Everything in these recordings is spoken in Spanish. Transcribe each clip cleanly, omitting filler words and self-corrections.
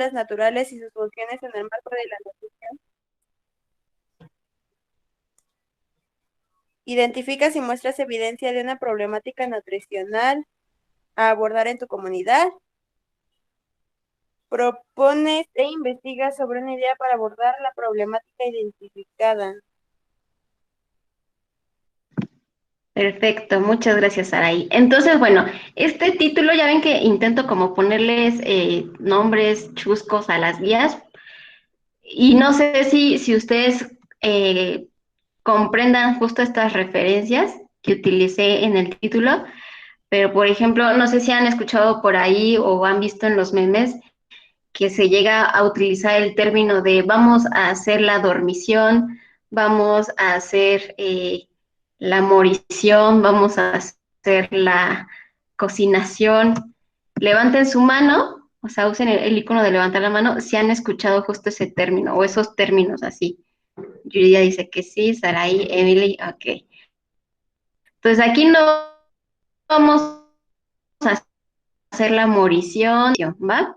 moléculas naturales y sus funciones en el marco de la nutrición. Identificas y muestras evidencia de una problemática nutricional a abordar en tu comunidad. Propones e investigas sobre una idea para abordar la problemática identificada. Perfecto, muchas gracias, Saraí. Entonces, bueno, este título ya ven que intento como ponerles nombres chuscos a las guías y no sé si ustedes comprendan justo estas referencias que utilicé en el título, pero por ejemplo, no sé si han escuchado por ahí o han visto en los memes que se llega a utilizar el término de vamos a hacer la dormición, vamos a hacer la morición, vamos a hacer la cocinación. Levanten su mano, o sea, usen el icono de levantar la mano si han escuchado justo ese término o esos términos así. Yuridia dice que sí, Saraí, Emily, ok. Entonces aquí no vamos a hacer la morición, ¿va?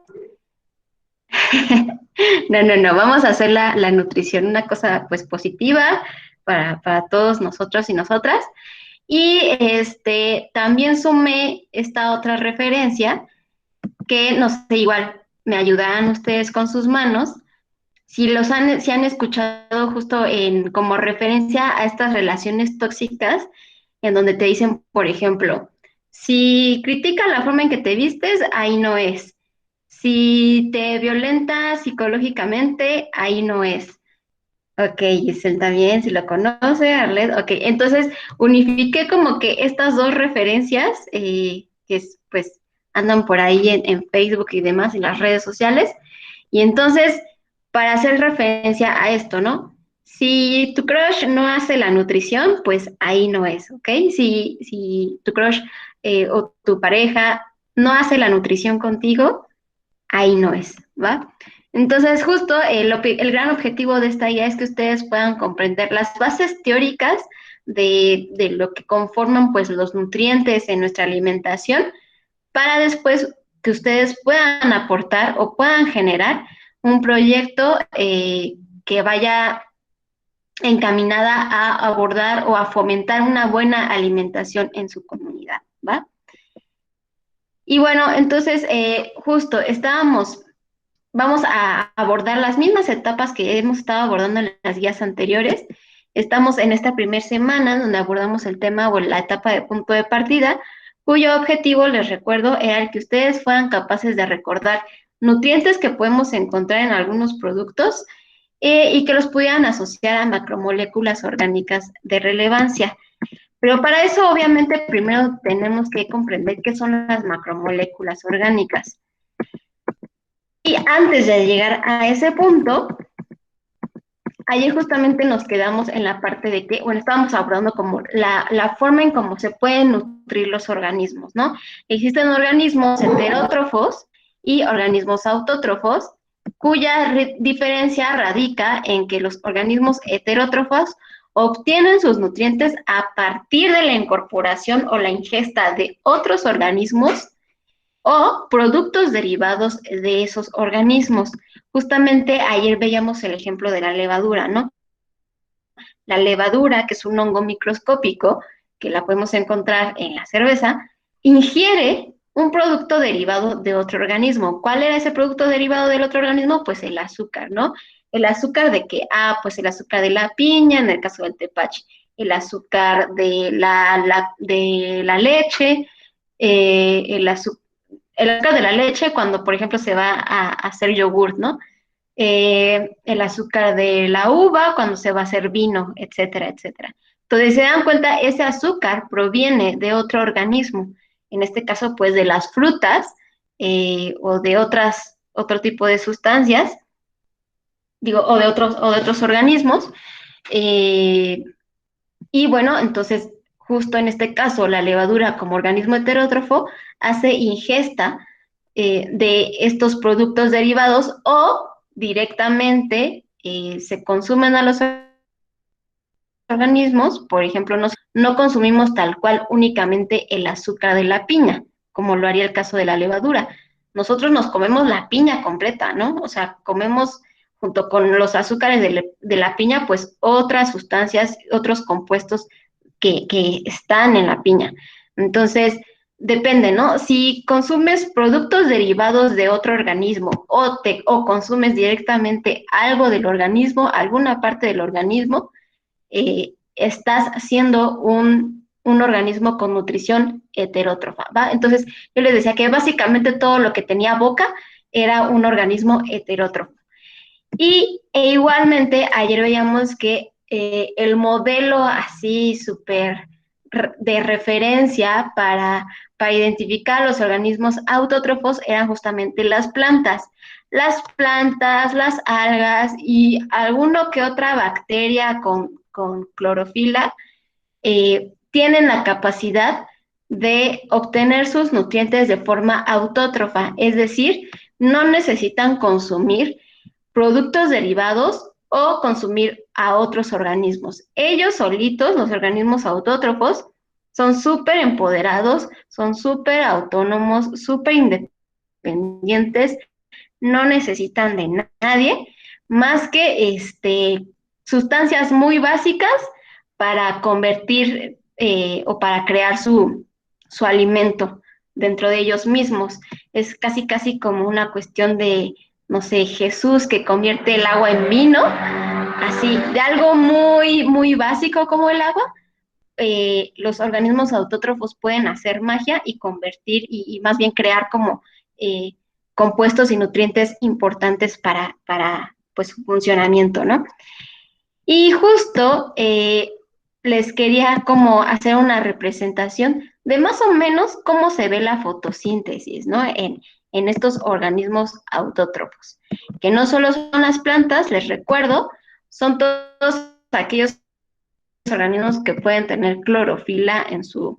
No, vamos a hacer la nutrición una cosa pues positiva para todos nosotros y nosotras. Y también sumé esta otra referencia que no sé, igual me ayudarán ustedes con sus manos. Si han escuchado justo como referencia a estas relaciones tóxicas, en donde te dicen, por ejemplo, si critican la forma en que te vistes, ahí no es. Si te violenta psicológicamente, ahí no es. Ok, Giselle también, si lo conoce, Arlet, ok. Entonces, unifiqué como que estas dos referencias pues andan por ahí en Facebook y demás, en las redes sociales. Y entonces, para hacer referencia a esto, ¿no? Si tu crush no hace la nutrición, pues ahí no es, ¿ok? Si tu crush o tu pareja no hace la nutrición contigo, ahí no es, ¿va? Entonces, justo el gran objetivo de esta guía es que ustedes puedan comprender las bases teóricas de lo que conforman pues los nutrientes en nuestra alimentación para después que ustedes puedan aportar o puedan generar un proyecto que vaya encaminada a abordar o a fomentar una buena alimentación en su comunidad, ¿va? Y bueno, entonces justo vamos a abordar las mismas etapas que hemos estado abordando en las guías anteriores. Estamos en esta primera semana donde abordamos el tema o la etapa de punto de partida, cuyo objetivo, les recuerdo, era el que ustedes fueran capaces de recordar nutrientes que podemos encontrar en algunos productos y que los pudieran asociar a macromoléculas orgánicas de relevancia. Pero para eso, obviamente, primero tenemos que comprender qué son las macromoléculas orgánicas. Y antes de llegar a ese punto, ayer justamente nos quedamos en la parte de que, bueno, estábamos abordando como la forma en cómo se pueden nutrir los organismos, ¿no? Existen organismos heterótrofos y organismos autótrofos, cuya diferencia radica en que los organismos heterótrofos obtienen sus nutrientes a partir de la incorporación o la ingesta de otros organismos o productos derivados de esos organismos. Justamente ayer veíamos el ejemplo de la levadura, ¿no? La levadura, que es un hongo microscópico, que la podemos encontrar en la cerveza, ingiere un producto derivado de otro organismo. ¿Cuál era ese producto derivado del otro organismo? Pues el azúcar, ¿no? El azúcar de qué? Pues el azúcar de la piña, en el caso del tepache, el azúcar de la leche, el azúcar de la leche cuando, por ejemplo, se va a hacer yogur, ¿no? El azúcar de la uva cuando se va a hacer vino, etcétera, etcétera. Entonces, se dan cuenta, ese azúcar proviene de otro organismo, en este caso, pues, de las frutas o de otro tipo de sustancias, digo, o de otros organismos. Eh, y bueno, entonces, justo en este caso, la levadura como organismo heterótrofo hace ingesta de estos productos derivados o directamente se consumen a los organismos. Por ejemplo, no consumimos tal cual únicamente el azúcar de la piña, como lo haría el caso de la levadura, nosotros nos comemos la piña completa, ¿no? O sea, comemos junto con los azúcares de la piña, pues otras sustancias, otros compuestos que están en la piña. Entonces, depende, ¿no? Si consumes productos derivados de otro organismo o consumes directamente algo del organismo, alguna parte del organismo, estás haciendo un organismo con nutrición heterótrofa, ¿va? Entonces, yo les decía que básicamente todo lo que tenía boca era un organismo heterótrofo. Igualmente, ayer veíamos que el modelo así súper de referencia para identificar los organismos autótrofos eran justamente las plantas. Las algas y alguno que otra bacteria con clorofila tienen la capacidad de obtener sus nutrientes de forma autótrofa, es decir, no necesitan consumir productos derivados o consumir a otros organismos. Ellos solitos, los organismos autótrofos, son súper empoderados, son súper autónomos, súper independientes, no necesitan de nadie más que sustancias muy básicas para convertir o para crear su alimento dentro de ellos mismos. Es casi, casi como una cuestión de, no sé, Jesús que convierte el agua en vino, así, de algo muy, muy básico como el agua. Los organismos autótrofos pueden hacer magia y convertir y más bien crear como compuestos y nutrientes importantes para pues, su funcionamiento, ¿no? Y justo les quería como hacer una representación de más o menos cómo se ve la fotosíntesis, ¿no? En estos organismos autótrofos, que no solo son las plantas, les recuerdo, son todos aquellos organismos que pueden tener clorofila en su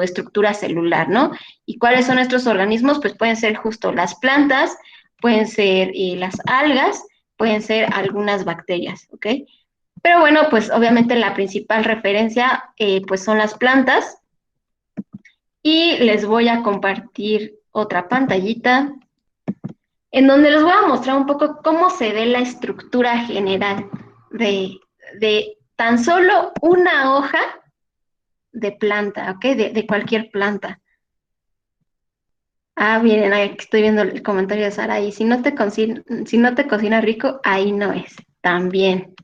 estructura celular, ¿no? ¿Y cuáles son estos organismos? Pues pueden ser justo las plantas, pueden ser las algas, pueden ser algunas bacterias, ¿ok? Pero bueno, pues obviamente la principal referencia pues son las plantas y les voy a compartir otra pantallita en donde les voy a mostrar un poco cómo se ve la estructura general de tan solo una hoja de planta, ¿ok? De cualquier planta. Ah, miren, aquí estoy viendo el comentario de Sara y si no te cocina rico, ahí no es. También,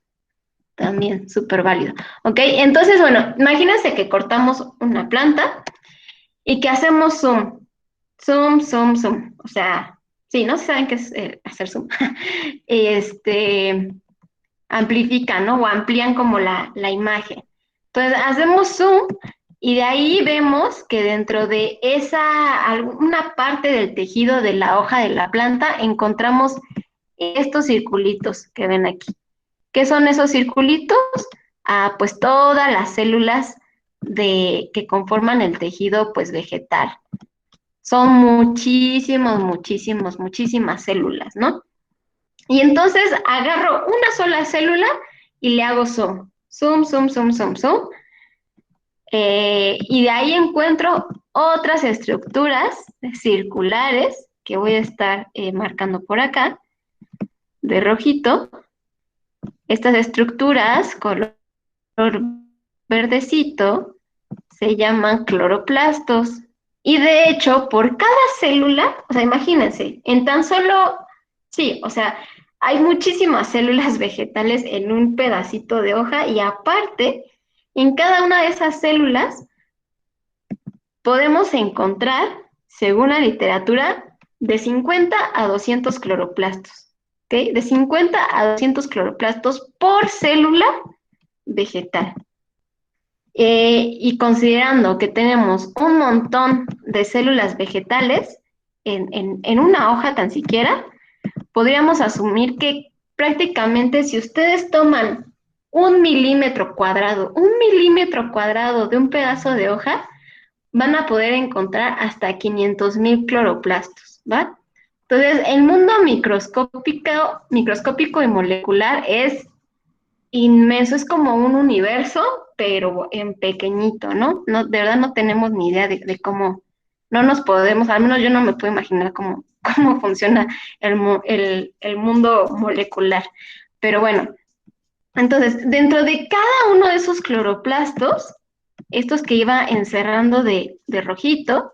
súper válido. ¿Ok? Entonces, bueno, imagínense que cortamos una planta y que hacemos zoom. Zoom, zoom, zoom. O sea, sí, ¿no? ¿Saben qué es hacer zoom? Amplifican, ¿no? O amplían como la imagen. Entonces, hacemos zoom y de ahí vemos que dentro de alguna parte del tejido de la hoja de la planta encontramos estos circulitos que ven aquí. ¿Qué son esos circulitos? Ah, pues todas las células que conforman el tejido pues vegetal. Son muchísimas células, ¿no? Y entonces agarro una sola célula y le hago zoom, zoom, zoom, zoom, zoom, zoom. Y de ahí encuentro otras estructuras circulares que voy a estar marcando por acá, de rojito. Estas estructuras, color verdecito, se llaman cloroplastos. Y de hecho, por cada célula, o sea, imagínense, en tan solo, sí, o sea, hay muchísimas células vegetales en un pedacito de hoja y aparte, en cada una de esas células podemos encontrar, según la literatura, de 50 a 200 cloroplastos, ¿ok? De 50 a 200 cloroplastos por célula vegetal. Y considerando que tenemos un montón de células vegetales en una hoja tan siquiera, podríamos asumir que prácticamente si ustedes toman 1 milímetro cuadrado de un pedazo de hoja, van a poder encontrar hasta 500,000 cloroplastos, ¿va? Entonces, el mundo microscópico y molecular es inmenso, es como un universo, pero en pequeñito, ¿no? De verdad no tenemos ni idea de cómo, no nos podemos, al menos yo no me puedo imaginar cómo funciona el mundo molecular. Pero bueno, entonces, dentro de cada uno de esos cloroplastos, estos que iba encerrando de rojito,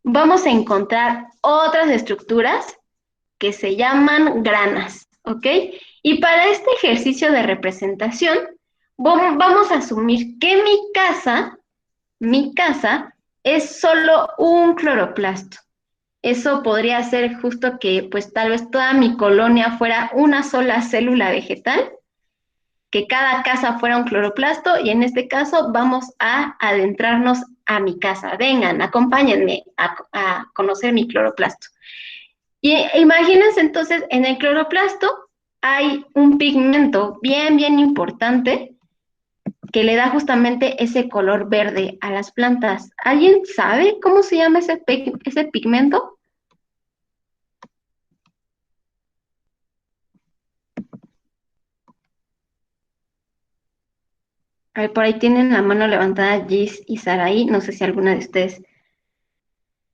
vamos a encontrar otras estructuras que se llaman granas, ¿ok? Y para este ejercicio de representación, vamos a asumir que mi casa es solo un cloroplasto. Eso podría ser justo que pues tal vez toda mi colonia fuera una sola célula vegetal, que cada casa fuera un cloroplasto y en este caso vamos a adentrarnos a mi casa. Vengan, acompáñenme a conocer mi cloroplasto. Y imagínense entonces, en el cloroplasto hay un pigmento bien, bien importante que le da justamente ese color verde a las plantas. ¿Alguien sabe cómo se llama ese pigmento? A ver, por ahí tienen la mano levantada Gis y Saraí. No sé si alguna de ustedes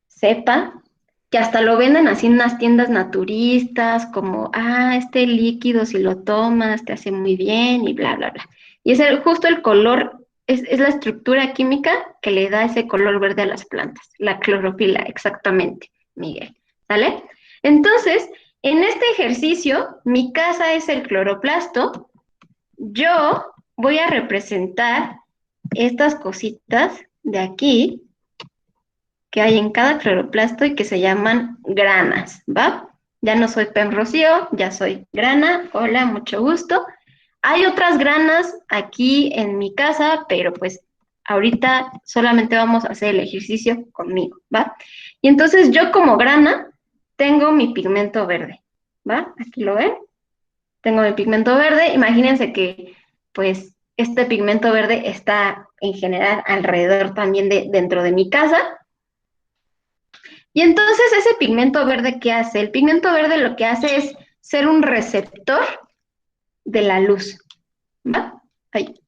sepa, que hasta lo venden así en unas tiendas naturistas, como, este líquido si lo tomas te hace muy bien y bla, bla, bla. Y es justo el color, es la estructura química que le da ese color verde a las plantas, la clorofila, exactamente, Miguel. ¿Sale? Entonces, en este ejercicio, mi casa es el cloroplasto, yo voy a representar estas cositas de aquí que hay en cada cloroplasto y que se llaman granas, ¿va? Ya no soy Pem Rocío, ya soy grana. Hola, mucho gusto. Hay otras granas aquí en mi casa, pero pues ahorita solamente vamos a hacer el ejercicio conmigo, ¿va? Y entonces yo como grana tengo mi pigmento verde, ¿va? Aquí lo ven. Tengo mi pigmento verde. Imagínense que pues este pigmento verde está en general alrededor también dentro de mi casa. Y entonces ese pigmento verde, ¿qué hace? El pigmento verde lo que hace es ser un receptor de la luz, ¿va? Ahí,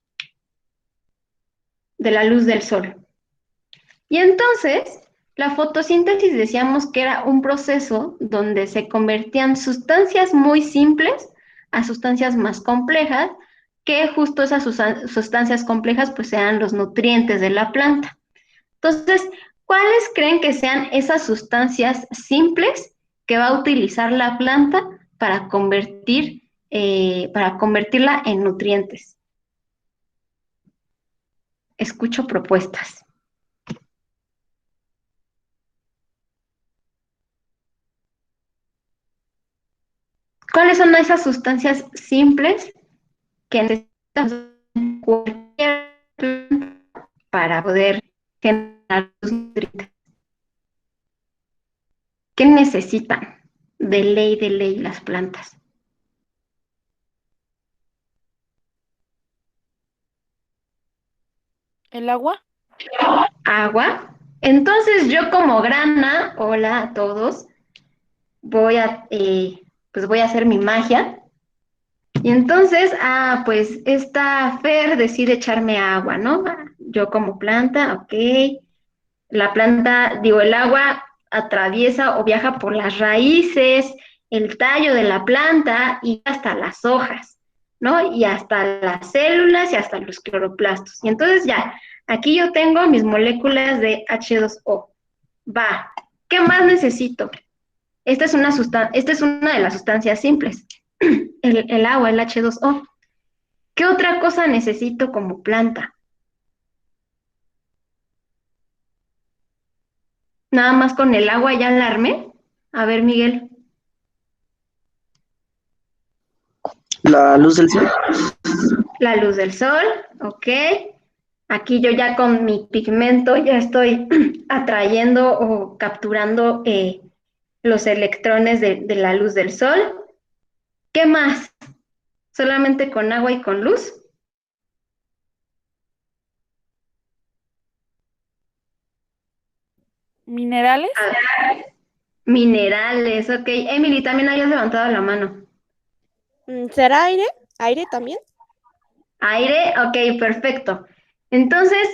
de la luz del sol. Y entonces, la fotosíntesis decíamos que era un proceso donde se convertían sustancias muy simples a sustancias más complejas, que justo esas sustancias complejas pues sean los nutrientes de la planta. Entonces, ¿cuáles creen que sean esas sustancias simples que va a utilizar la planta para convertirla en nutrientes? Escucho propuestas. ¿Cuáles son esas sustancias simples que necesita cualquier planta para poder generar los nutrientes? ¿Qué necesitan de ley las plantas? ¿El agua? Agua. Entonces yo como grana, hola a todos, pues voy a hacer mi magia. Y entonces, pues esta Fer decide echarme agua, ¿no? Yo como planta, ok. La planta, digo, el agua atraviesa o viaja por las raíces, el tallo de la planta y hasta las hojas, ¿no? Y hasta las células y hasta los cloroplastos. Y entonces ya, aquí yo tengo mis moléculas de H2O. Va, ¿qué más necesito? Esta es una de las sustancias simples, el agua, el H2O. ¿Qué otra cosa necesito como planta? Nada más con el agua ya la armé. A ver, Miguel. La luz del sol. La luz del sol, ok. Aquí yo ya con mi pigmento ya estoy atrayendo o capturando los electrones de la luz del sol. ¿Qué más? ¿Solamente con agua y con luz? ¿Minerales? Minerales, ok. Emily, también habías levantado la mano. ¿Será aire? ¿Aire también? Aire, ok, perfecto. Entonces,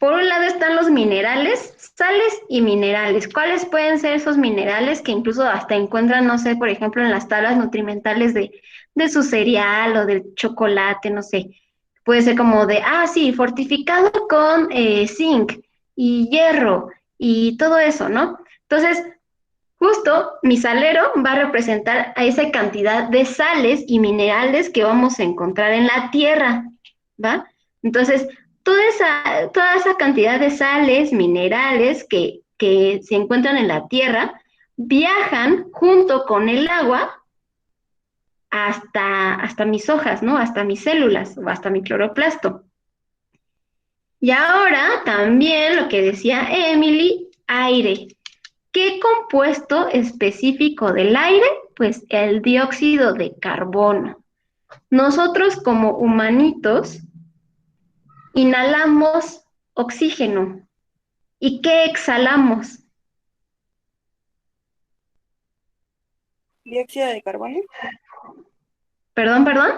Por un lado están los minerales, sales y minerales. ¿Cuáles pueden ser esos minerales que incluso hasta encuentran, no sé, por ejemplo, en las tablas nutrimentales de su cereal o del chocolate, no sé? Puede ser como de, sí, fortificado con zinc y hierro y todo eso, ¿no? Entonces, justo mi salero va a representar a esa cantidad de sales y minerales que vamos a encontrar en la tierra, ¿va? Entonces, toda esa cantidad de sales, minerales que se encuentran en la tierra, viajan junto con el agua hasta mis hojas, ¿no? Hasta mis células o hasta mi cloroplasto. Y ahora también lo que decía Emily, aire. ¿Qué compuesto específico del aire? Pues el dióxido de carbono. Nosotros como humanitos inhalamos oxígeno. ¿Y qué exhalamos? Dióxido de carbono. Perdón, perdón.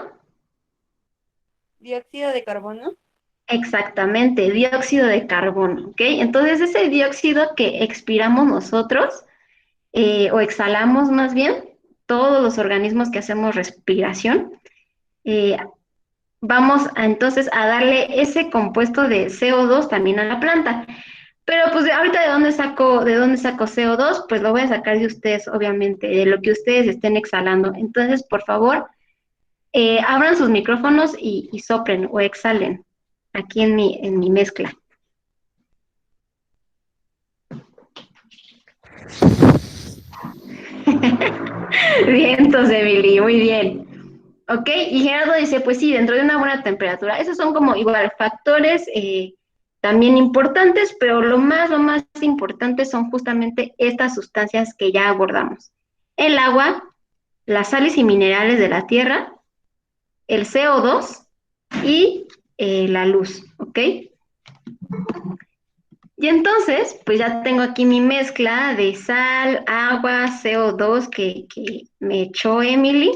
Dióxido de carbono. Exactamente, dióxido de carbono, ¿ok? Entonces ese dióxido que expiramos nosotros, o exhalamos más bien, todos los organismos que hacemos respiración, vamos entonces a darle ese compuesto de CO2 también a la planta. Pero pues ahorita de dónde saco CO2, pues lo voy a sacar de ustedes, obviamente, de lo que ustedes estén exhalando. Entonces, por favor, abran sus micrófonos y soplen o exhalen aquí en mi mezcla. Vientos, Emily, muy bien. Ok, y Gerardo dice, pues sí, dentro de una buena temperatura. Esos son como igual factores también importantes, pero lo más importante son justamente estas sustancias que ya abordamos. El agua, las sales y minerales de la tierra, el CO2 y la luz, ¿ok? Y entonces, pues ya tengo aquí mi mezcla de sal, agua, CO2 que me echó Emily.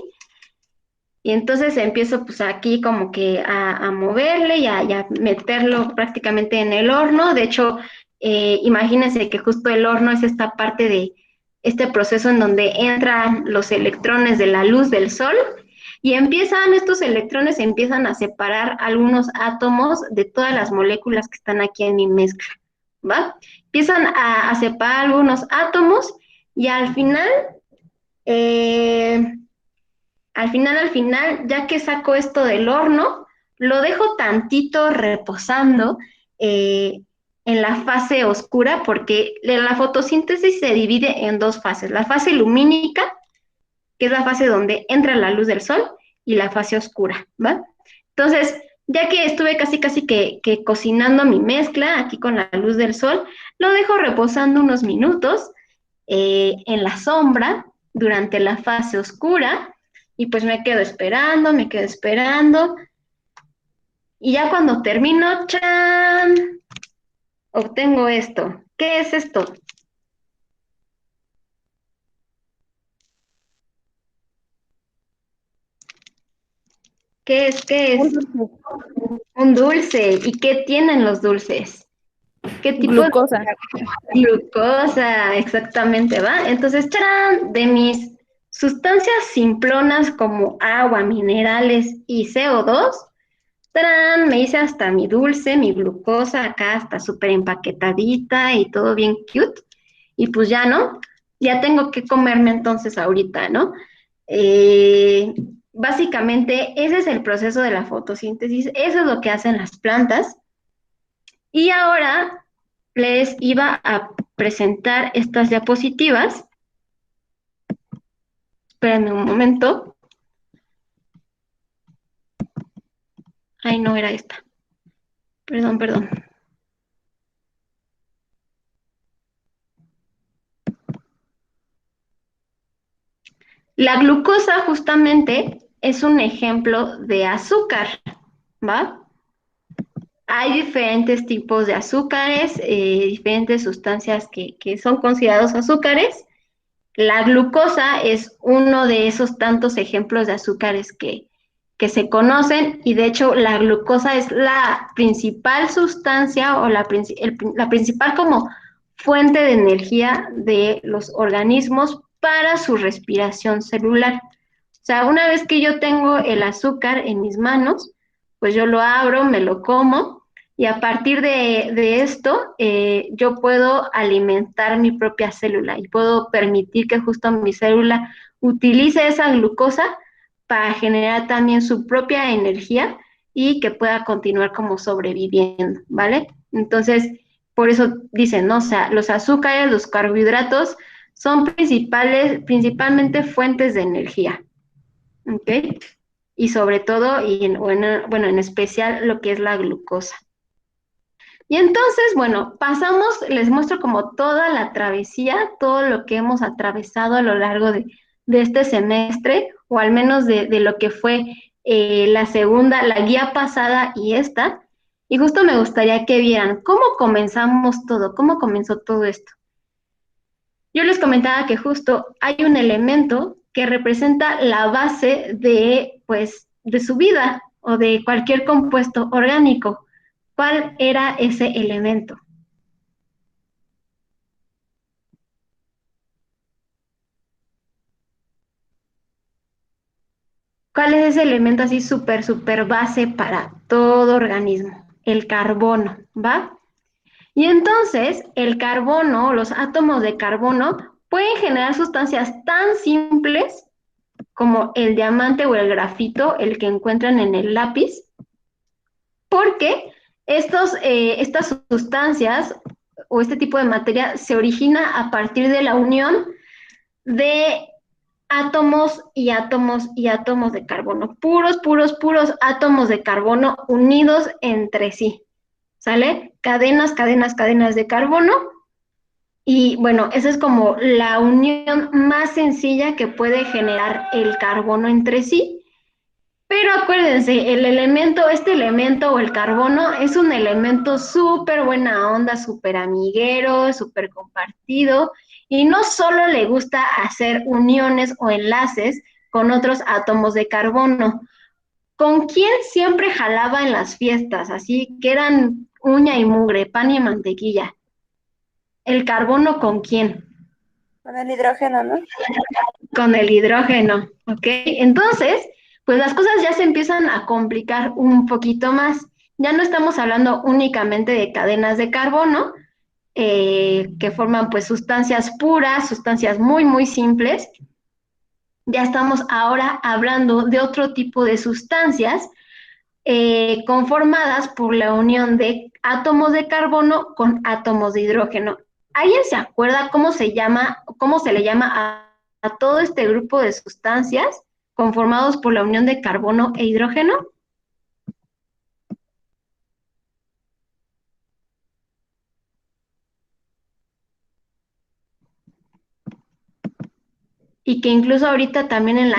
Y entonces empiezo pues aquí como que a moverle y a meterlo prácticamente en el horno. De hecho, imagínense que justo el horno es esta parte de este proceso en donde entran los electrones de la luz del sol y estos electrones empiezan a separar algunos átomos de todas las moléculas que están aquí en mi mezcla, ¿va? Empiezan a separar algunos átomos y eh, al final, ya que saco esto del horno, lo dejo tantito reposando en la fase oscura, porque la fotosíntesis se divide en dos fases. La fase lumínica, que es la fase donde entra la luz del sol, y la fase oscura, ¿va? Entonces, ya que estuve casi que cocinando mi mezcla aquí con la luz del sol, lo dejo reposando unos minutos en la sombra durante la fase oscura. Y pues me quedo esperando, y ya cuando termino, ¡chan!, obtengo esto. ¿Qué es esto? ¿Qué es? Un dulce. Un dulce. ¿Y qué tienen los dulces? ¿Qué tipo de Glucosa. glucosa? Exactamente, ¿va? Entonces, ¡tarán!, de mis sustancias simplonas como agua, minerales y CO2, ¡tarán!, me hice hasta mi dulce, mi glucosa, acá está súper empaquetadita y todo bien cute. Y pues ya, ¿no? Ya tengo que comerme entonces ahorita, ¿no? Básicamente, ese es el proceso de la fotosíntesis, eso es lo que hacen las plantas. Y ahora les iba a presentar estas diapositivas. Espérenme un momento. Ay, no era esta. Perdón. La glucosa justamente es un ejemplo de azúcar, ¿va? Hay diferentes tipos de azúcares, diferentes sustancias que son considerados azúcares. La glucosa es uno de esos tantos ejemplos de azúcares que se conocen, y de hecho la glucosa es la principal sustancia o la principal como fuente de energía de los organismos para su respiración celular. O sea, una vez que yo tengo el azúcar en mis manos, pues yo lo abro, me lo como, y a partir de esto yo puedo alimentar mi propia célula y puedo permitir que justo mi célula utilice esa glucosa para generar también su propia energía y que pueda continuar como sobreviviendo, ¿vale? Entonces, por eso dicen, ¿no? O sea, los azúcares, los carbohidratos son principalmente fuentes de energía, ¿ok? Y sobre todo, bueno, en especial lo que es la glucosa. Y entonces, bueno, pasamos, les muestro como toda la travesía, todo lo que hemos atravesado a lo largo de este semestre, o al menos de lo que fue la guía pasada y esta. Y justo me gustaría que vieran cómo comenzamos todo, cómo comenzó todo esto. Yo les comentaba que justo hay un elemento que representa la base de, pues, de su vida o de cualquier compuesto orgánico. ¿Cuál era ese elemento? ¿Cuál es ese elemento así súper base para todo organismo? El carbono, ¿va? Y entonces el carbono, los átomos de carbono, pueden generar sustancias tan simples como el diamante o el grafito, el que encuentran en el lápiz, porque estas sustancias o este tipo de materia se origina a partir de la unión de átomos y átomos y átomos de carbono, puros átomos de carbono unidos entre sí, ¿sale? Cadenas de carbono. Y bueno, esa es como la unión más sencilla que puede generar el carbono entre sí. Pero acuérdense, este elemento o el carbono es un elemento súper buena onda, súper amiguero, súper compartido, y no solo le gusta hacer uniones o enlaces con otros átomos de carbono. ¿Con quién siempre jalaba en las fiestas? Así que eran uña y mugre, pan y mantequilla. ¿El carbono con quién? Con el hidrógeno, ¿no? Con el hidrógeno, ¿ok? Entonces, pues las cosas ya se empiezan a complicar un poquito más. Ya no estamos hablando únicamente de cadenas de carbono, que forman pues sustancias puras, sustancias muy simples. Ya estamos ahora hablando de otro tipo de sustancias conformadas por la unión de átomos de carbono con átomos de hidrógeno. ¿Alguien se acuerda cómo se le llama a todo este grupo de sustancias conformados por la unión de carbono e hidrógeno? Y que incluso ahorita también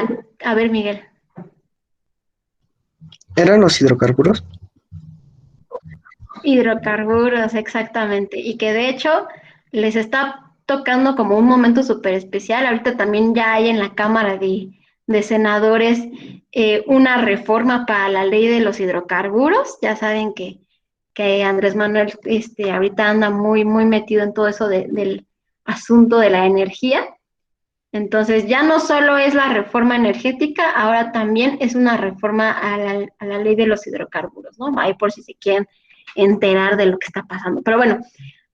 A ver, Miguel. ¿Eran los hidrocarburos? Hidrocarburos, exactamente. Y que de hecho les está tocando como un momento súper especial. Ahorita también ya hay en la Cámara de Senadores una reforma para la ley de los hidrocarburos. Ya saben que Andrés Manuel ahorita anda muy metido en todo eso del asunto de la energía. Entonces ya no solo es la reforma energética, ahora también es una reforma a la ley de los hidrocarburos, ¿no? Ahí por si se quieren enterar de lo que está pasando. Pero bueno,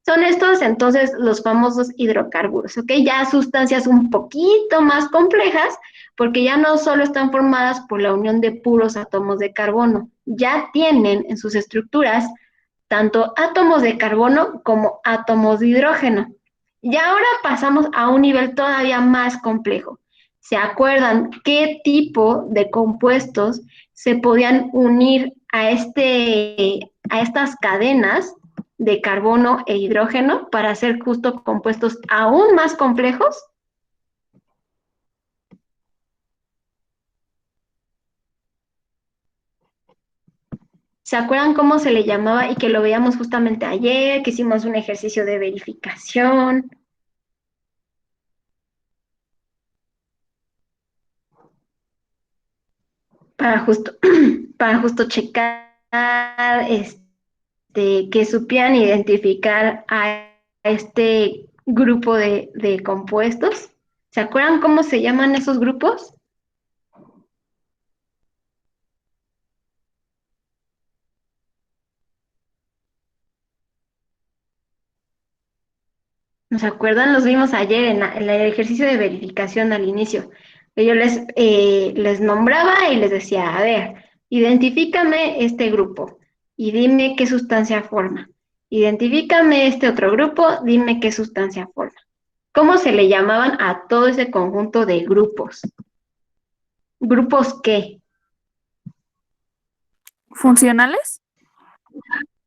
son estos entonces los famosos hidrocarburos, ¿ok? Ya sustancias un poquito más complejas, porque ya no solo están formadas por la unión de puros átomos de carbono, ya tienen en sus estructuras tanto átomos de carbono como átomos de hidrógeno. Y ahora pasamos a un nivel todavía más complejo. ¿Se acuerdan qué tipo de compuestos se podían unir a estas cadenas de carbono e hidrógeno para hacer justo compuestos aún más complejos? ¿Se acuerdan cómo se le llamaba y que lo veíamos justamente ayer, que hicimos un ejercicio de verificación? para justo, para justo checar, que supieran identificar a este grupo de compuestos. ¿Se acuerdan cómo se llaman esos grupos? ¿Nos acuerdan? Los vimos ayer en el ejercicio de verificación al inicio. Yo les nombraba y les decía, a ver, identifícame este grupo y dime qué sustancia forma. Identifícame este otro grupo, dime qué sustancia forma. ¿Cómo se le llamaban a todo ese conjunto de grupos? ¿Grupos qué? ¿Funcionales?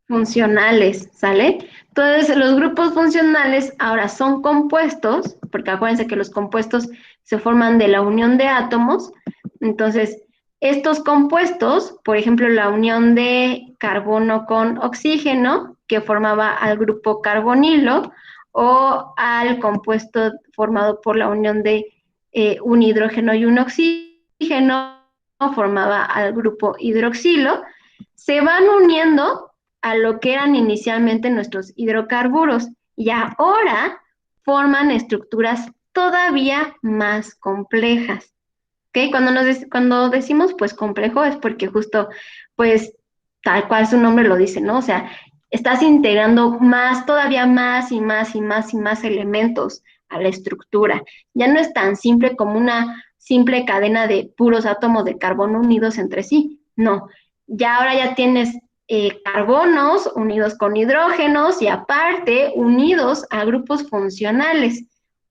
Funcionales, ¿sale? Entonces, los grupos funcionales ahora son compuestos, porque acuérdense que los compuestos se forman de la unión de átomos. Entonces, estos compuestos, por ejemplo, la unión de carbono con oxígeno, que formaba al grupo carbonilo, o al compuesto formado por la unión de un hidrógeno y un oxígeno, formaba al grupo hidroxilo, se van uniendo a lo que eran inicialmente nuestros hidrocarburos y ahora forman estructuras todavía más complejas. ¿Okay? Cuando decimos pues complejo es porque justo pues tal cual su nombre lo dice, ¿no? O sea, estás integrando más, todavía más y más y más y más elementos a la estructura. Ya no es tan simple como una simple cadena de puros átomos de carbono unidos entre sí, no. Ya ahora ya tienes carbonos unidos con hidrógenos y aparte unidos a grupos funcionales.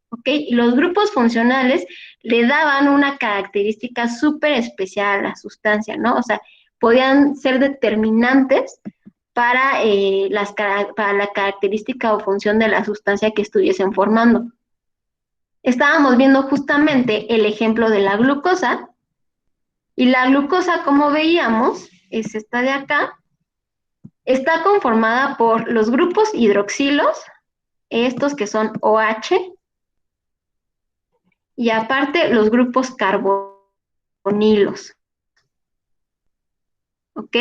¿Ok? Y los grupos funcionales le daban una característica súper especial a la sustancia, ¿no? O sea, podían ser determinantes para, para la característica o función de la sustancia que estuviesen formando. Estábamos viendo justamente el ejemplo de la glucosa, y la glucosa, como veíamos, es esta de acá, está conformada por los grupos hidroxilos, estos que son OH, y aparte los grupos carbonilos. ¿Ok?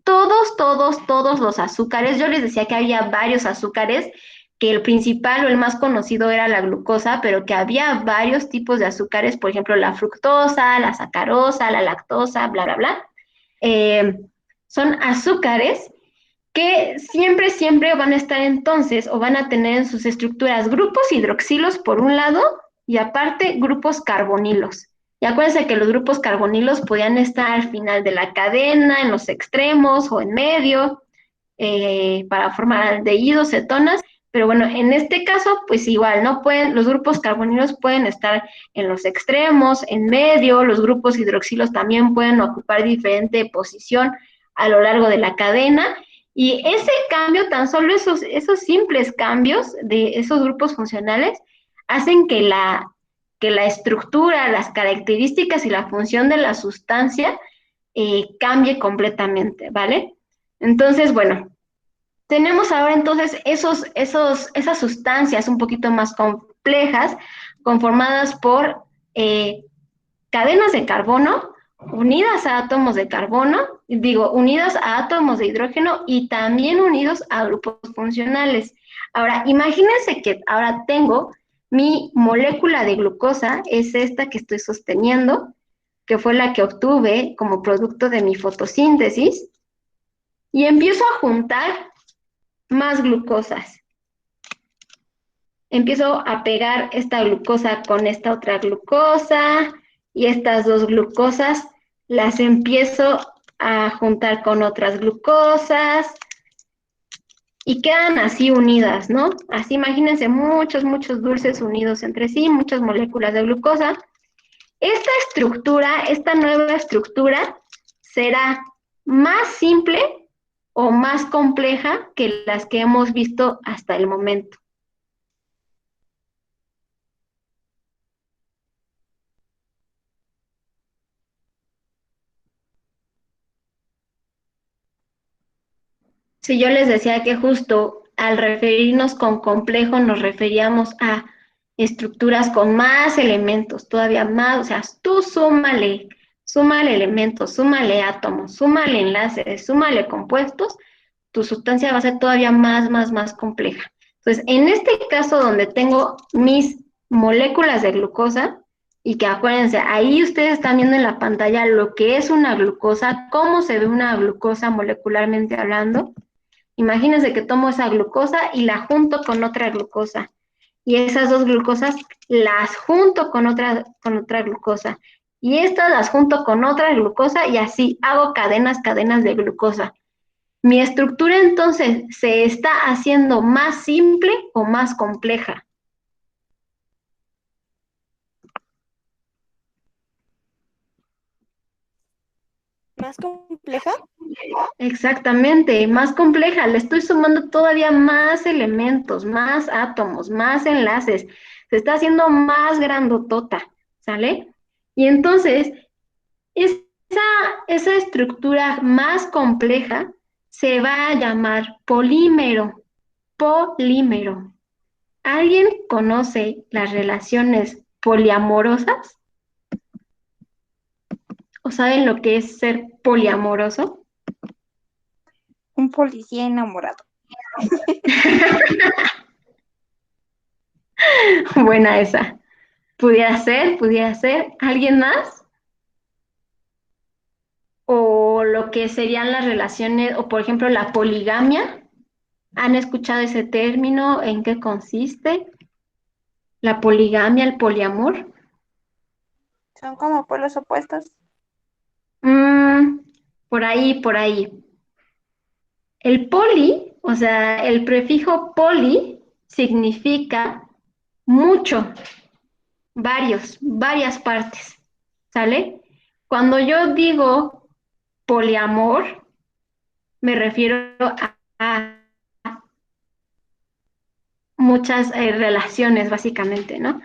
Todos los azúcares, yo les decía que había varios azúcares, que el principal o el más conocido era la glucosa, pero que había varios tipos de azúcares, por ejemplo, la fructosa, la sacarosa, la lactosa, bla, bla, bla. Son azúcares que siempre van a estar entonces o van a tener en sus estructuras grupos hidroxilos por un lado y aparte grupos carbonilos. Y acuérdense que los grupos carbonilos podían estar al final de la cadena, en los extremos o en medio, para formar aldehídos, cetonas, pero bueno, en este caso, pues igual, ¿no? Los grupos carbonilos pueden estar en los extremos, en medio, los grupos hidroxilos también pueden ocupar diferente posición a lo largo de la cadena, y ese cambio, tan solo esos simples cambios de esos grupos funcionales, hacen que la estructura, las características y la función de la sustancia cambie completamente, ¿vale? Entonces, bueno, tenemos ahora entonces esas sustancias un poquito más complejas, conformadas por cadenas de carbono, unidas a átomos de carbono, unidas a átomos de hidrógeno y también unidos a grupos funcionales. Ahora, imagínense que ahora tengo mi molécula de glucosa, es esta que estoy sosteniendo, que fue la que obtuve como producto de mi fotosíntesis, y empiezo a juntar más glucosas. Empiezo a pegar esta glucosa con esta otra glucosa, y estas dos glucosas las empiezo a juntar con otras glucosas, y quedan así unidas, ¿no? Así imagínense muchos dulces unidos entre sí, muchas moléculas de glucosa. Esta estructura, esta nueva estructura, será más simple o más compleja que las que hemos visto hasta el momento. Si yo les decía que justo al referirnos con complejo nos referíamos a estructuras con más elementos, todavía más, o sea, tú súmale súmale elementos, súmale átomos, súmale enlaces, súmale compuestos, tu sustancia va a ser todavía más compleja. Entonces, en este caso donde tengo mis moléculas de glucosa, y que acuérdense, ahí ustedes están viendo en la pantalla lo que es una glucosa, cómo se ve una glucosa molecularmente hablando. Imagínense que tomo esa glucosa y la junto con otra glucosa. Y esas dos glucosas las junto con otra glucosa. Y estas las junto con otra glucosa y así hago cadenas de glucosa. Mi estructura entonces se está haciendo más simple o más compleja. ¿Más compleja? Exactamente, más compleja. Le estoy sumando todavía más elementos, más átomos, más enlaces. Se está haciendo más grandotota, ¿sale? Y entonces, esa, esa estructura más compleja se va a llamar polímero. Polímero. ¿Alguien conoce las relaciones poliamorosas? ¿O saben lo que es ser poliamoroso? Un policía enamorado. Buena esa. Pudiera ser, pudiera ser. ¿Alguien más? O lo que serían las relaciones, o por ejemplo la poligamia. ¿Han escuchado ese término? ¿En qué consiste? La poligamia, el poliamor. Son como pueblos opuestos. Mm, por ahí, por ahí. El poli, o sea, el prefijo poli significa mucho, varias partes, ¿sale? Cuando yo digo poliamor, me refiero a muchas relaciones, básicamente, ¿no?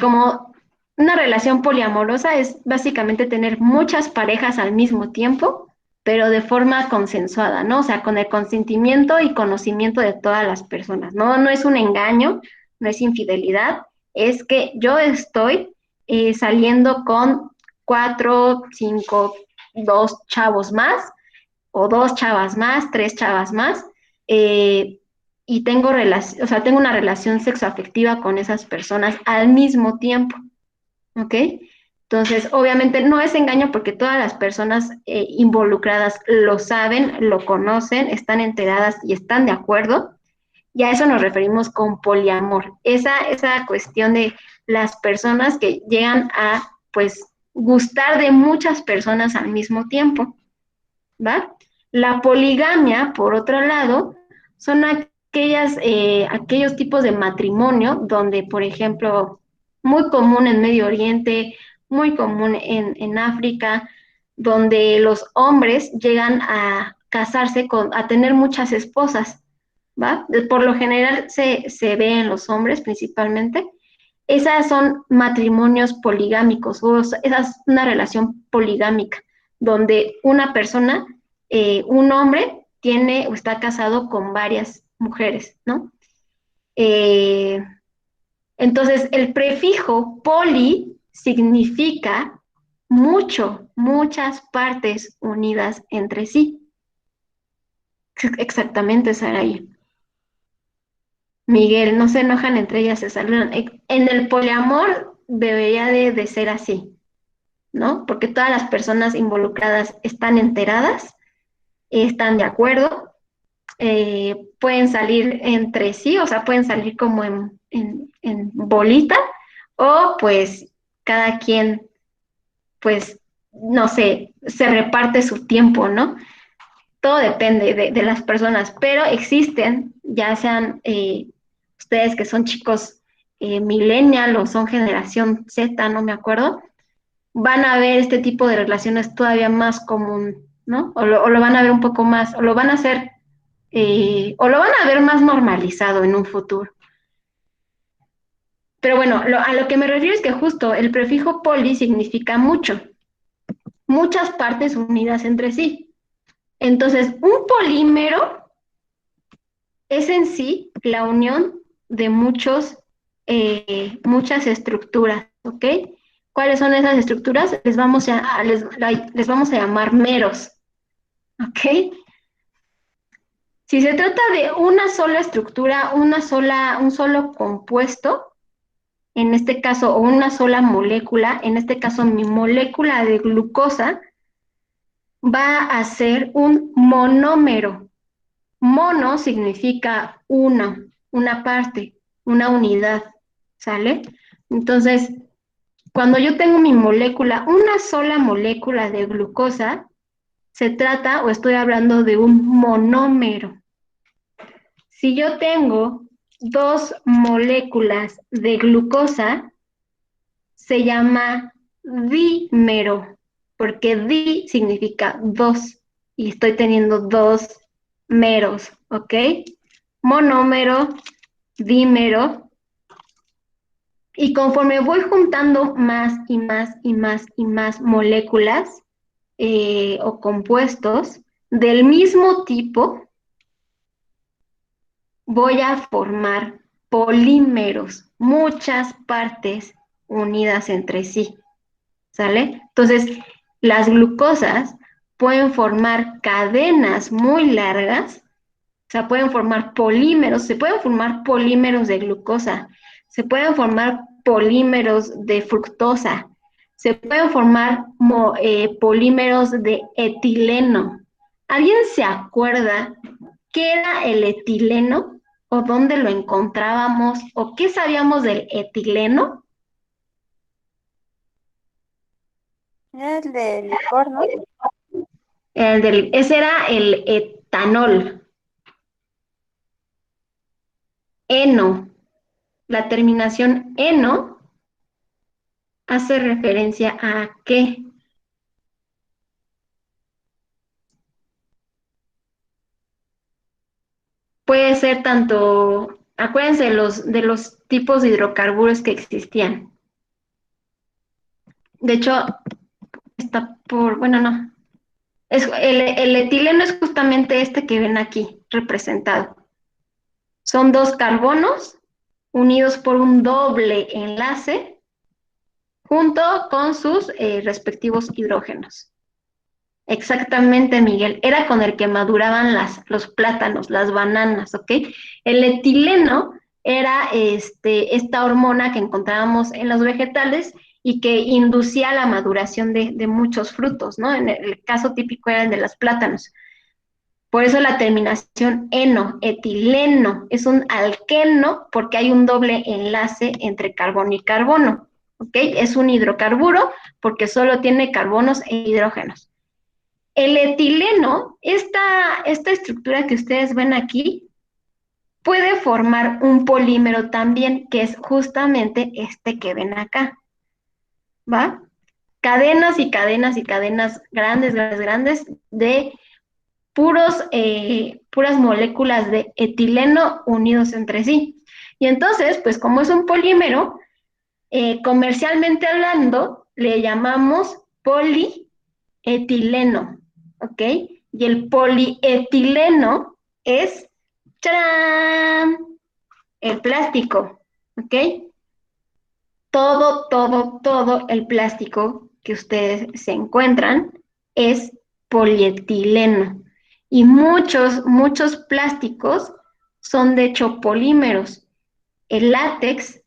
Como una relación poliamorosa es básicamente tener muchas parejas al mismo tiempo, pero de forma consensuada, ¿no? O sea, con el consentimiento y conocimiento de todas las personas, ¿no? No es un engaño, no es infidelidad, es que yo estoy saliendo con 4, 5, 2 chavos más, o 2 chavas más, 3 chavas más, eh, y tengo, o sea, tengo una relación sexoafectiva con esas personas al mismo tiempo, ¿ok? Entonces, obviamente no es engaño porque todas las personas involucradas lo saben, lo conocen, están enteradas y están de acuerdo, y a eso nos referimos con poliamor, esa cuestión de las personas que llegan a, pues, gustar de muchas personas al mismo tiempo, ¿va? La poligamia, por otro lado, son aquellos tipos de matrimonio donde, por ejemplo, muy común en Medio Oriente, muy común en África, donde los hombres llegan a casarse a tener muchas esposas, ¿va? Por lo general se ve en los hombres principalmente. Esas son matrimonios poligámicos, o esa es una relación poligámica, donde una persona, un hombre, tiene o está casado con varias mujeres, ¿no? Eh, entonces, el prefijo poli significa mucho, muchas partes unidas entre sí. Exactamente, Saraí. Miguel, no se enojan entre ellas, se saludan. En el poliamor debería de ser así, ¿no? Porque todas las personas involucradas están enteradas, están de acuerdo, pueden salir entre sí, o sea, pueden salir como en bolita, o pues cada quien, pues, no sé, se reparte su tiempo, ¿no? Todo depende de las personas, pero existen, ya sean ustedes que son chicos millennial o son generación Z, no me acuerdo, van a ver este tipo de relaciones todavía más común, ¿no? O lo van a ver un poco más, o lo van a hacer, o lo van a ver más normalizado en un futuro. Pero bueno, a lo que me refiero es que justo el prefijo poli significa mucho, muchas partes unidas entre sí. Entonces, un polímero es en sí la unión de muchas estructuras, ¿ok? ¿Cuáles son esas estructuras? Les vamos a llamar meros, ¿ok? Si se trata de una sola estructura, un solo compuesto, en este caso, o una sola molécula, en este caso mi molécula de glucosa, va a ser un monómero. Mono significa uno, una parte, una unidad, ¿sale? Entonces, cuando yo tengo mi molécula, una sola molécula de glucosa, se trata o estoy hablando de un monómero. Si yo tengo dos moléculas de glucosa, se llama dímero, porque di significa dos, y estoy teniendo dos meros, ¿ok? Monómero, dímero, y conforme voy juntando más y más y más y más moléculas o compuestos del mismo tipo, voy a formar polímeros, muchas partes unidas entre sí, ¿sale? Entonces, las glucosas pueden formar cadenas muy largas, o sea, pueden formar polímeros, se pueden formar polímeros de glucosa, se pueden formar polímeros de fructosa, se pueden formar polímeros de etileno. ¿Alguien se acuerda qué era el etileno o dónde lo encontrábamos o qué sabíamos del etileno? Era el de licor, ¿no? Ese era el etanol. Eno. La terminación eno hace referencia a qué. Puede ser tanto, acuérdense de los tipos de hidrocarburos que existían. De hecho, está por, bueno, no. El etileno es justamente este que ven aquí representado. Son dos carbonos unidos por un doble enlace junto con sus respectivos hidrógenos. Exactamente, Miguel. Era con el que maduraban los plátanos, las bananas, ¿ok? El etileno era esta hormona que encontrábamos en los vegetales y que inducía la maduración de muchos frutos, ¿no? En el caso típico era el de los plátanos. Por eso la terminación eno, etileno, es un alqueno porque hay un doble enlace entre carbono y carbono, ¿ok? Es un hidrocarburo porque solo tiene carbonos e hidrógenos. El etileno, esta estructura que ustedes ven aquí, puede formar un polímero también, que es justamente este que ven acá, ¿va? Cadenas y cadenas y cadenas grandes, grandes, grandes de puras moléculas de etileno unidos entre sí. Y entonces, pues como es un polímero, comercialmente hablando, le llamamos polietileno, ¿ok? Y el polietileno es, ¡tarán!, el plástico, ¿ok? Todo el plástico que ustedes se encuentran es polietileno. Y muchos plásticos son de hecho polímeros. El látex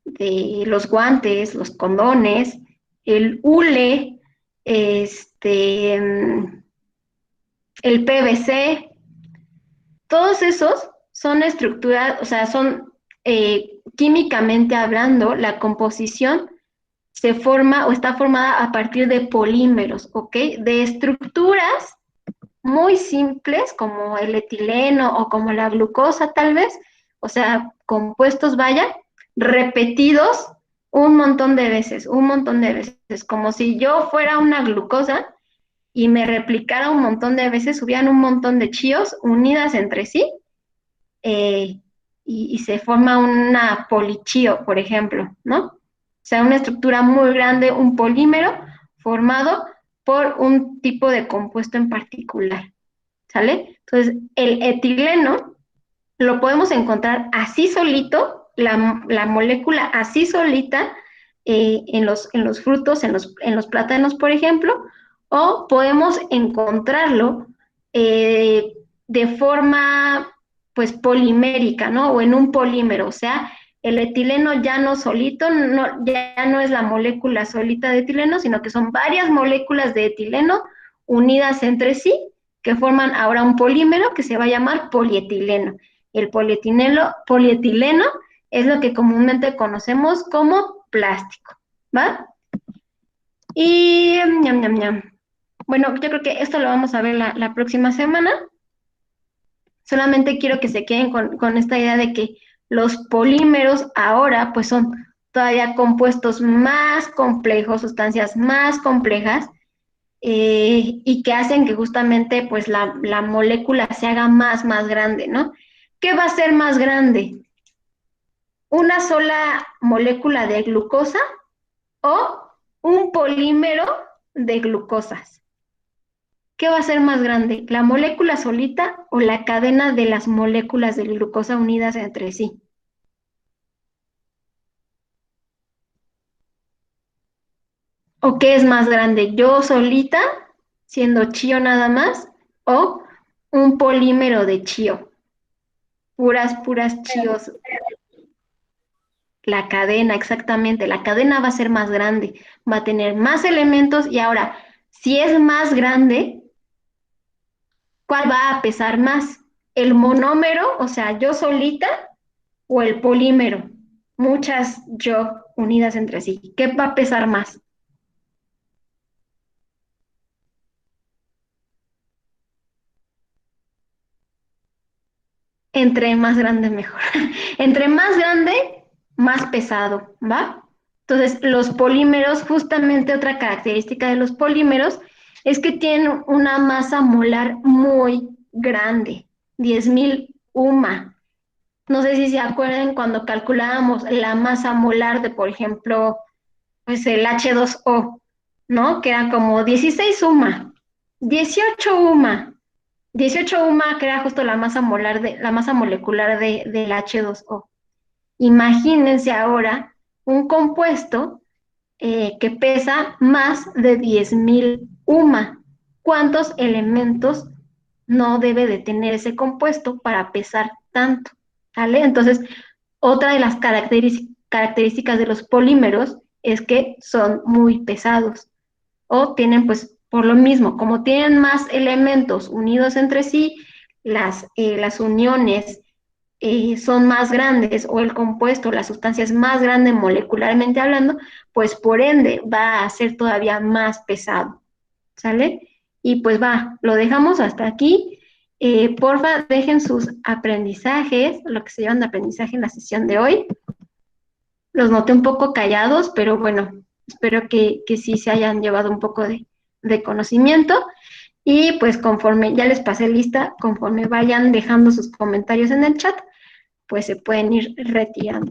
de los guantes, los condones, el hule, el PVC, todos esos son estructuras, o sea, son químicamente hablando, la composición se forma o está formada a partir de polímeros, ¿ok? De estructuras muy simples como el etileno o como la glucosa tal vez, o sea, compuestos, vaya, repetidos un montón de veces, como si yo fuera una glucosa y me replicara un montón de veces, subían un montón de chíos unidas entre sí y se forma una polichío, por ejemplo, ¿no? O sea, una estructura muy grande, un polímero formado por un tipo de compuesto en particular, ¿sale? Entonces, el etileno lo podemos encontrar así solito, la molécula así solita, en los frutos, en los plátanos, por ejemplo, o podemos encontrarlo de forma, pues, polimérica, ¿no? O en un polímero, o sea, el etileno ya no solito, ya no es la molécula solita de etileno, sino que son varias moléculas de etileno unidas entre sí, que forman ahora un polímero que se va a llamar polietileno. El polietileno es lo que comúnmente conocemos como plástico, ¿va? Y ñam, ñam, ñam. Bueno, yo creo que esto lo vamos a ver la próxima semana. Solamente quiero que se queden con esta idea de que los polímeros ahora pues son todavía compuestos más complejos, sustancias más complejas, y que hacen que justamente pues la molécula se haga más grande, ¿no? ¿Qué va a ser más grande? ¿Una sola molécula de glucosa o un polímero de glucosas? ¿Qué va a ser más grande, la molécula solita o la cadena de las moléculas de glucosa unidas entre sí? ¿O qué es más grande, yo solita, siendo chío nada más, o un polímero de chío? Puras chíos. La cadena, exactamente, la cadena va a ser más grande, va a tener más elementos y ahora, si es más grande, ¿cuál va a pesar más? ¿El monómero, o sea, yo solita, o el polímero? Muchas yo unidas entre sí. ¿Qué va a pesar más? Entre más grande, mejor. Entre más grande, más pesado, ¿va? Entonces, los polímeros, justamente otra característica de los polímeros es que tienen una masa molar muy grande, 10.000 UMA. No sé si se acuerdan cuando calculábamos la masa molar de, por ejemplo, pues el H2O, ¿no? Que era como 16 UMA, 18 UMA, 18 UMA, que era justo la masa molar la masa molecular del H2O. Imagínense ahora un compuesto que pesa más de 10.000 UMA. ¿Cuántos elementos no debe de tener ese compuesto para pesar tanto? ¿Vale? Entonces, otra de las características de los polímeros es que son muy pesados o tienen, pues, por lo mismo, como tienen más elementos unidos entre sí, las uniones son más grandes o el compuesto, la sustancia es más grande molecularmente hablando, pues por ende va a ser todavía más pesado, ¿sale? Y pues va, lo dejamos hasta aquí. Porfa, dejen sus aprendizajes, lo que se llevan de aprendizaje en la sesión de hoy. Los noté un poco callados, pero bueno, espero que sí se hayan llevado un poco de conocimiento. Y pues conforme ya les pasé lista, conforme vayan dejando sus comentarios en el chat, pues se pueden ir retirando.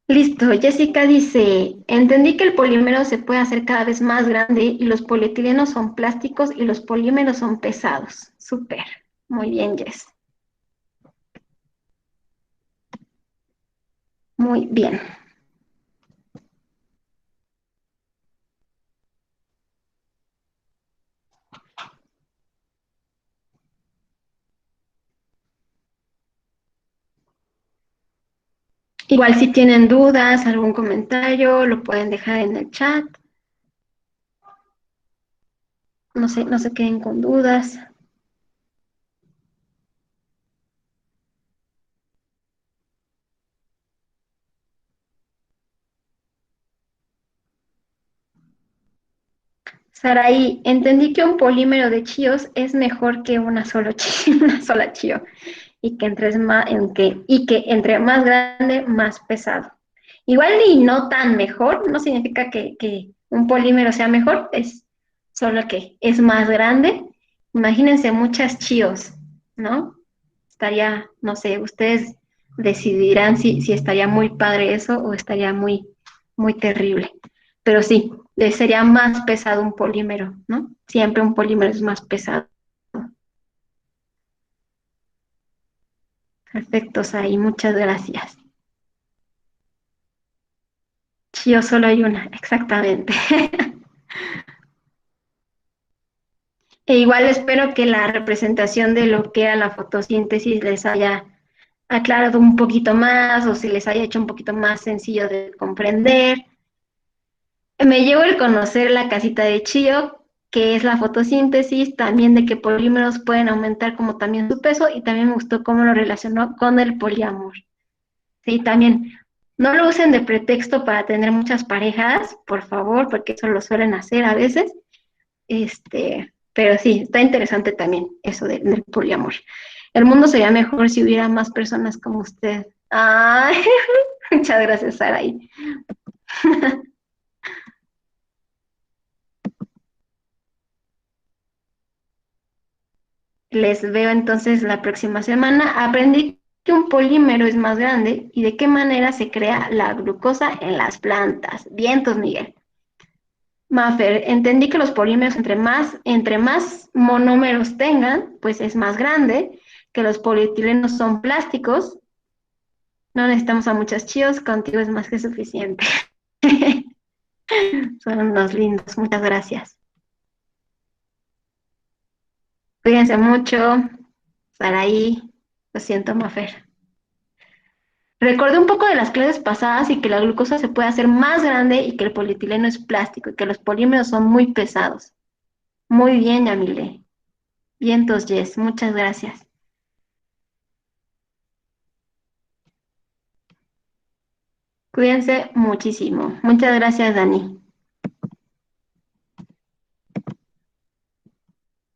Listo, Jessica dice, entendí que el polímero se puede hacer cada vez más grande y los polietilenos son plásticos y los polímeros son pesados. Súper, muy bien, Jess. Muy bien. Igual si tienen dudas, algún comentario, lo pueden dejar en el chat. No se queden con dudas. Saraí, entendí que un polímero de chíos es mejor que una sola chío y que entre más grande, más pesado. Igual y no tan mejor, no significa que un polímero sea mejor, es solo que es más grande. Imagínense muchas chíos, ¿no? Estaría, no sé, ustedes decidirán si estaría muy padre eso o estaría muy terrible. Pero sí, sería más pesado un polímero, ¿no? Siempre un polímero es más pesado. Perfecto, Sai, muchas gracias. Yo solo hay una, exactamente. E igual espero que la representación de lo que era la fotosíntesis les haya aclarado un poquito más o se les haya hecho un poquito más sencillo de comprender. Me llevo el conocer la casita de Chio, que es la fotosíntesis, también de que polímeros pueden aumentar como también su peso y también me gustó cómo lo relacionó con el poliamor. Sí, también. No lo usen de pretexto para tener muchas parejas, por favor, porque eso lo suelen hacer a veces. Pero sí, está interesante también eso del poliamor. El mundo sería mejor si hubiera más personas como usted. Ay, muchas gracias, Saray. Les veo entonces la próxima semana. Aprendí que un polímero es más grande y de qué manera se crea la glucosa en las plantas. Vientos, Miguel. Mafer, entendí que los polímeros entre más monómeros tengan, pues es más grande, que los polietilenos son plásticos. No necesitamos a muchos chíos, contigo es más que suficiente. Son unos lindos, muchas gracias. Cuídense mucho, Saraí, lo siento, Mafer. Recordé un poco de las clases pasadas y que la glucosa se puede hacer más grande y que el polietileno es plástico y que los polímeros son muy pesados. Muy bien, Yamile. Vientos, Jess, muchas gracias. Cuídense muchísimo. Muchas gracias, Dani.